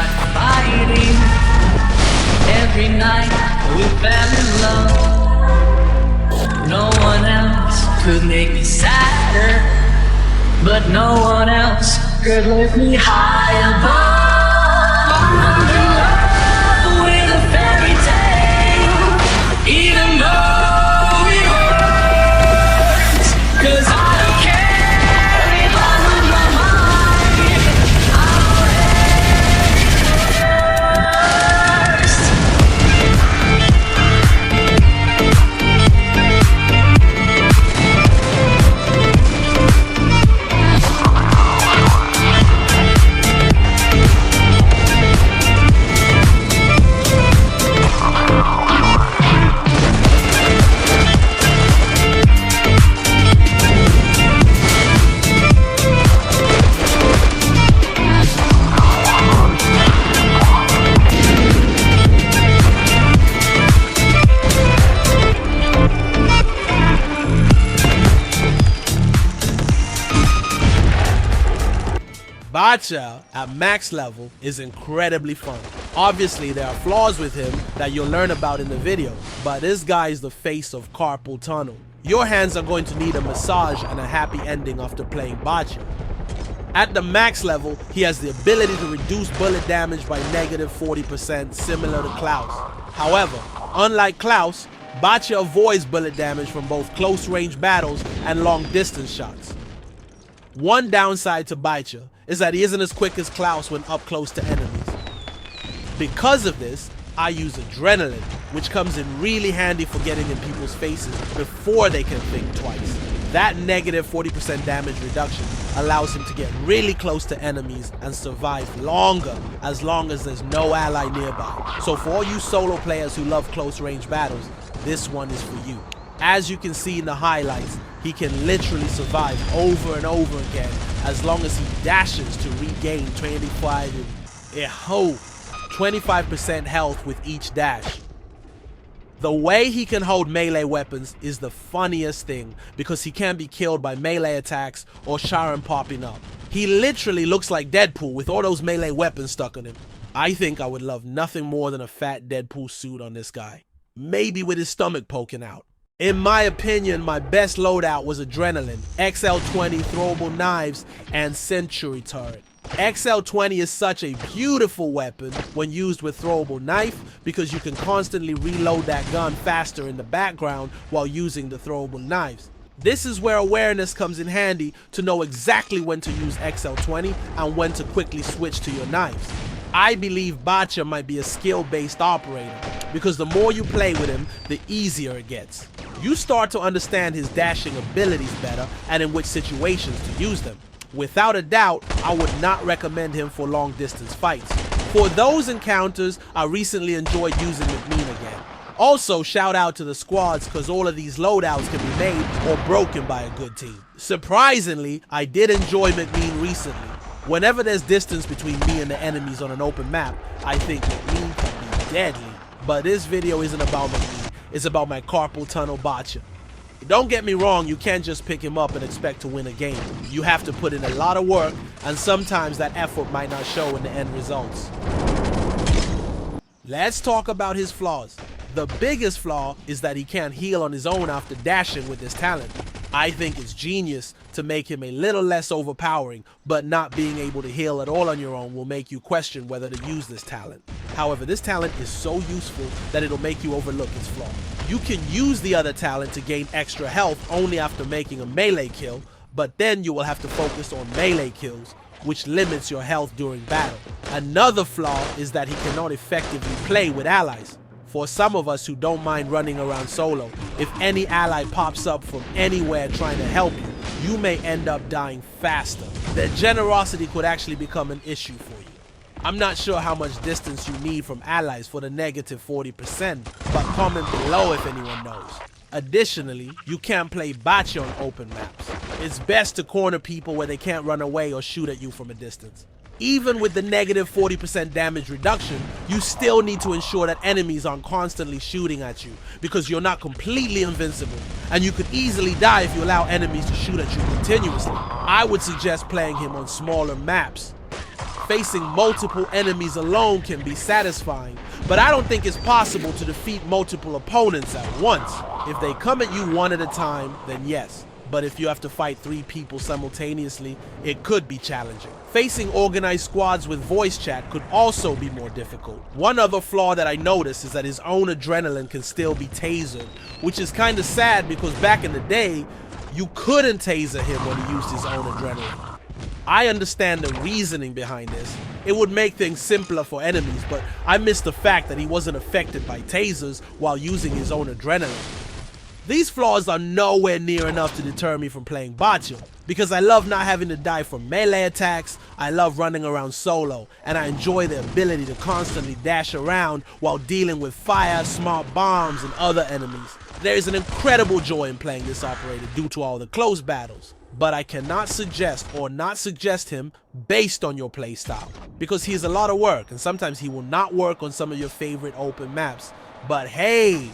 start fighting. Every night we fell in love. No one else could make me sadder, but no one else could lift me high above. I'm in love with a fairy tale, even though it hurts, 'cause I don't care if I lose my mind. I'm already cursed. Batya at max level is incredibly fun. Obviously there are flaws with him that you'll learn about in the video, but this guy is the face of carpal tunnel. Your hands are going to need a massage and a happy ending after playing Batya. At the max level, he has the ability to reduce bullet damage by -40%, similar to Klaus. However, unlike Klaus, Batya avoids bullet damage from both close range battles and long distance shots. One downside to Batya is that he isn't as quick as Klaus when up close to enemies. Because of this, I use adrenaline, which comes in really handy for getting in people's faces before they can think twice. That -40% damage reduction allows him to get really close to enemies and survive longer, as long as there's no ally nearby. So for all you solo players who love close range battles, this one is for you. As you can see in the highlights, he can literally survive over and over again as long as he dashes to regain 25% health with each dash. The way he can hold melee weapons is the funniest thing because he can be killed by melee attacks or Sharon popping up. He literally looks like Deadpool with all those melee weapons stuck on him. I think I would love nothing more than a fat Deadpool suit on this guy. Maybe with his stomach poking out. In my opinion, my best loadout was Adrenaline, XL20 throwable knives, and Century turret. XL20 is such a beautiful weapon when used with throwable knife because you can constantly reload that gun faster in the background while using the throwable knives. This is where awareness comes in handy to know exactly when to use XL20 and when to quickly switch to your knives. I believe Batya might be a skill-based operator because the more you play with him, the easier it gets. You start to understand his dashing abilities better and in which situations to use them. Without a doubt, I would not recommend him for long distance fights. For those encounters, I recently enjoyed using McMean again. Also, shout out to the squads because all of these loadouts can be made or broken by a good team. Surprisingly, I did enjoy McMean recently. Whenever there's distance between me and the enemies on an open map, I think McMean can be deadly. But this video isn't about McMean, it's about my carpal tunnel Batya. Don't get me wrong, you can't just pick him up and expect to win a game. You have to put in a lot of work, and sometimes that effort might not show in the end results. Let's talk about his flaws. The biggest flaw is that he can't heal on his own after dashing with his talent. I think it's genius to make him a little less overpowering, but not being able to heal at all on your own will make you question whether to use this talent. However, this talent is so useful that it'll make you overlook its flaw. You can use the other talent to gain extra health only after making a melee kill, but then you will have to focus on melee kills, which limits your health during battle. Another flaw is that he cannot effectively play with allies. For some of us who don't mind running around solo, if any ally pops up from anywhere trying to help you, you may end up dying faster. Their generosity could actually become an issue for you. I'm not sure how much distance you need from allies for the -40%, but comment below if anyone knows. Additionally, you can't play Batya on open maps. It's best to corner people where they can't run away or shoot at you from a distance. Even with the -40% damage reduction, you still need to ensure that enemies aren't constantly shooting at you because you're not completely invincible, and you could easily die if you allow enemies to shoot at you continuously. I would suggest playing him on smaller maps. Facing multiple enemies alone can be satisfying, but I don't think it's possible to defeat multiple opponents at once. If they come at you one at a time, then yes. But if you have to fight 3 people simultaneously, it could be challenging. Facing organized squads with voice chat could also be more difficult. One other flaw that I noticed is that his own adrenaline can still be tasered, which is kind of sad because back in the day, you couldn't taser him when he used his own adrenaline. I understand the reasoning behind this. It would make things simpler for enemies, but I miss the fact that he wasn't affected by tasers while using his own adrenaline. These flaws are nowhere near enough to deter me from playing Batya, because I love not having to die from melee attacks, I love running around solo, and I enjoy the ability to constantly dash around while dealing with fire, smart bombs, and other enemies. There is an incredible joy in playing this operator due to all the close battles, but I cannot suggest or not suggest him based on your playstyle, because he is a lot of work, and sometimes he will not work on some of your favorite open maps. But hey,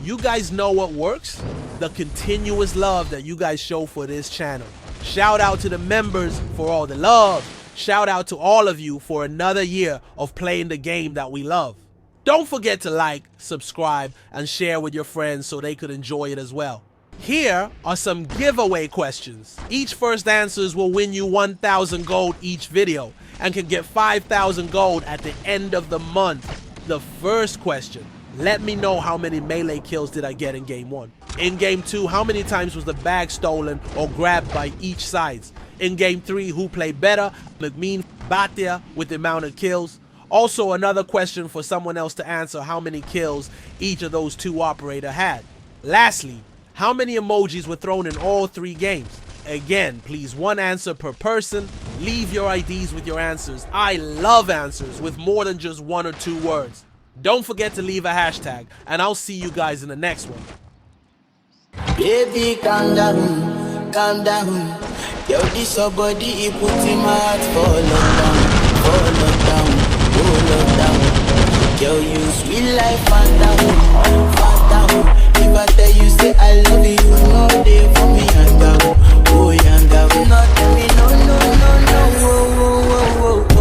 you guys know what works? The continuous love that you guys show for this channel. Shout out to the members for all the love. Shout out to all of you for another year of playing the game that we love. Don't forget to like, subscribe, and share with your friends so they could enjoy it as well. Here are some giveaway questions. Each first answers will win you 1,000 gold each video and can get 5,000 gold at the end of the month. The first question: let me know how many melee kills did I get in game 1. In game 2, how many times was the bag stolen or grabbed by each sides? In game 3, who played better, McMean, Batya with the amount of kills? Also another question for someone else to answer: how many kills each of those 2 operator had? Lastly, how many emojis were thrown in all 3 games? Again, please, 1 answer per person. Leave your IDs with your answers. I love answers with more than just 1 or 2 words. Don't forget to leave a hashtag, and I'll see you guys in the next one. Baby, calm down, calm down. Yo, this your body, it put in my heart for lockdown, oh lockdown. Yo, you sweet life, Fanta. If I tell you, say I love you, no day for me, yanga, oh yanga. No, tell me, no, oh, oh,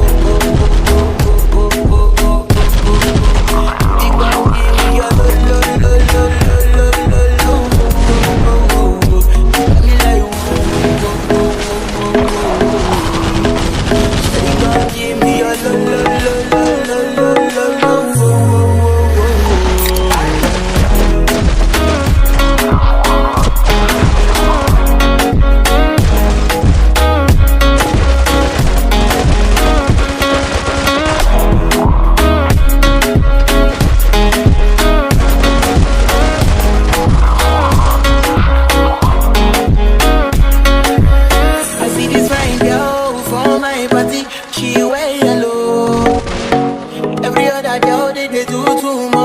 she wear yellow. Every other girl they do too much.